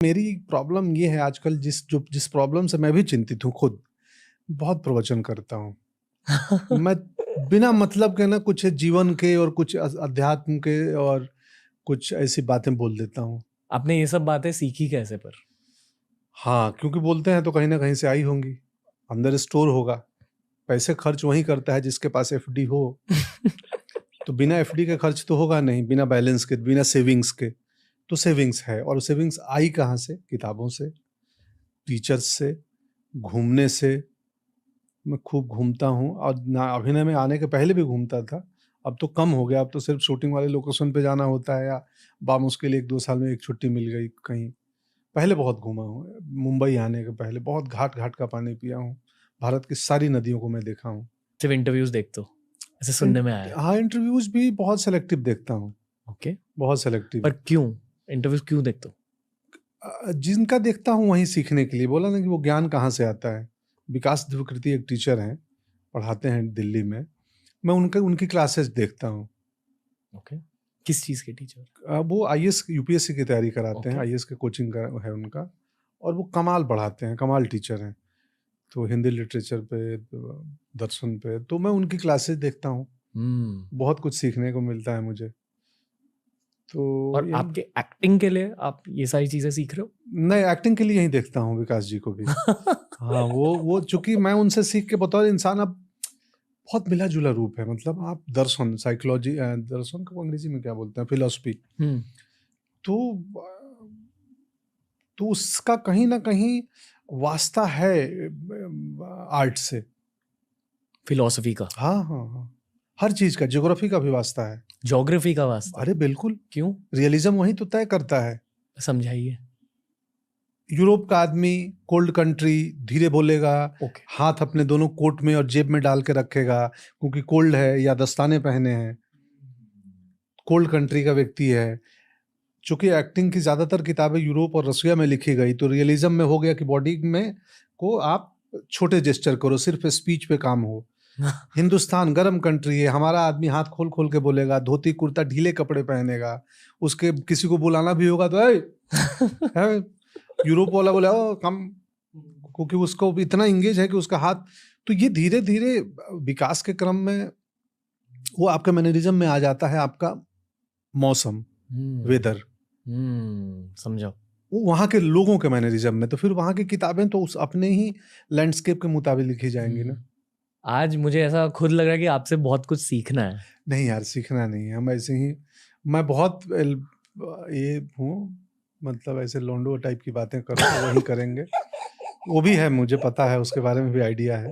मेरी प्रॉब्लम ये है आजकल, जिस प्रॉब्लम से मैं भी चिंतित हूँ खुद, बहुत प्रवचन करता हूँ। मैं बिना मतलब के ना कुछ जीवन के और कुछ अध्यात्म के और कुछ ऐसी बातें बोल देता हूँ। आपने ये सब बातें सीखी कैसे पर? हाँ, क्योंकि बोलते हैं तो कहीं ना कहीं से आई होंगी, अंदर स्टोर होगा। पैसे खर्च वही करता है जिसके पास एफडी हो। तो बिना एफडी के खर्च तो होगा नहीं, बिना बैलेंस के, बिना सेविंग्स के। तो सेविंग्स है, और सेविंग्स आई कहाँ से? किताबों से, टीचर्स से, घूमने से। मैं खूब घूमता हूँ, और ना अभिनय में आने के पहले भी घूमता था। अब तो कम हो गया, अब तो सिर्फ शूटिंग वाले लोकेशन पे जाना होता है, या बामुश्किल 1-2 साल में एक छुट्टी मिल गई कहीं। पहले बहुत घूमा हूँ, मुंबई आने के पहले बहुत घाट-घाट का पानी पिया हूँ। भारत की सारी नदियों को मैं देखा हूँ। सिर्फ इंटरव्यूज देखते हो, ऐसे सुनने में आया। हाँ, इंटरव्यूज़ भी बहुत सेलेक्टिव देखता हूँ, ओके, बहुत सेलेक्टिव। पर क्यों इंटरव्यूज क्यों देखते हो? जिनका देखता हूँ वहीं सीखने के लिए। बोला ना कि वो ज्ञान कहाँ से आता है। विकास द्विवेदी एक टीचर हैं, पढ़ाते हैं दिल्ली में। मैं उनकी क्लासेस देखता हूँ। ओके, किस चीज के टीचर? वो आईएएस यूपीएससी की तैयारी कराते हैं, Okay. आईएएस के कोचिंग का है उनका, और वो कमाल पढ़ाते हैं, कमाल टीचर हैं। तो हिंदी लिटरेचर पे, तो दर्शन पे, तो मैं उनकी क्लासेस देखता हूँ। बहुत कुछ सीखने को मिलता है मुझे। तो और आपके एक्टिंग के लिए आप ये सारी चीजें सीख रहे हो? नहीं, एक्टिंग के लिए यही देखता हूँ विकास जी को भी। हाँ, वो चूंकि मैं उनसे सीख के बतौर इंसान अब बहुत मिला जुला रूप है। मतलब आप दर्शन, साइकोलॉजी, दर्शन को अंग्रेजी में क्या बोलते हैं, फिलॉसफी। तो उसका कहीं ना कहीं वास्ता है आर्ट से, फिलोसफी का। हाँ हाँ हाँ, हर चीज का, ज्योग्राफी का भी वास्ता है। ज्योग्राफी का वास्ता? अरे बिल्कुल, क्यों? रियलिज्म वही तो तय करता है। समझाइए। यूरोप का आदमी कोल्ड कंट्री धीरे बोलेगा, हाथ अपने दोनों कोट में और जेब में डाल के रखेगा क्योंकि कोल्ड है, या दस्ताने पहने हैं। कोल्ड कंट्री का व्यक्ति है। चूंकि एक्टिंग की ज्यादातर किताबें यूरोप और रशिया में लिखी गई, तो रियलिज्म में हो गया कि बॉडी में को आप छोटे जेस्चर करो, सिर्फ स्पीच पे काम हो। हिंदुस्तान गर्म कंट्री है, हमारा आदमी हाथ खोल खोल के बोलेगा, धोती कुर्ता ढीले कपड़े पहनेगा। उसके किसी को बुलाना भी होगा तो है, यूरोप वाला बोला कम, क्योंकि उसको इतना इंगेज है कि उसका हाथ। तो ये धीरे धीरे विकास के क्रम में वो आपके मैनरिज्म में आ जाता है। आपका मौसम, वेदर, समझो, वो वहाँ के लोगों के मैनरिज्म में। तो फिर वहाँ की किताबें तो उस अपने ही लैंडस्केप के मुताबिक लिखी जाएंगी ना। आज मुझे ऐसा खुद लग रहा है कि आपसे बहुत कुछ सीखना है। नहीं यार, सीखना नहीं है, हम ऐसे ही, मैं बहुत ये हूँ, मतलब ऐसे लोंडो टाइप की बातें करो तो वही करेंगे। वो भी है, मुझे पता है, उसके बारे में भी आइडिया है।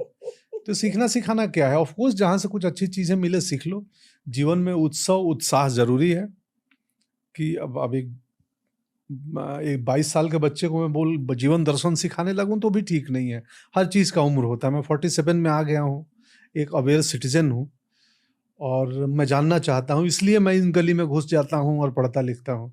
तो सीखना सिखाना क्या है, ऑफ कोर्स जहाँ से कुछ अच्छी चीजें मिले सीख लो। जीवन में उत्सव उत्साह जरूरी है। कि अब एक 22 साल के बच्चे को मैं जीवन दर्शन सिखाने लगूं तो भी ठीक नहीं है। हर चीज का उम्र होता है। मैं 47 में आ गया हूँ, एक अवेयर सिटीजन हूँ, और मैं जानना चाहता हूँ, इसलिए मैं इन गली में घुस जाता हूँ और पढ़ता लिखता हूँ।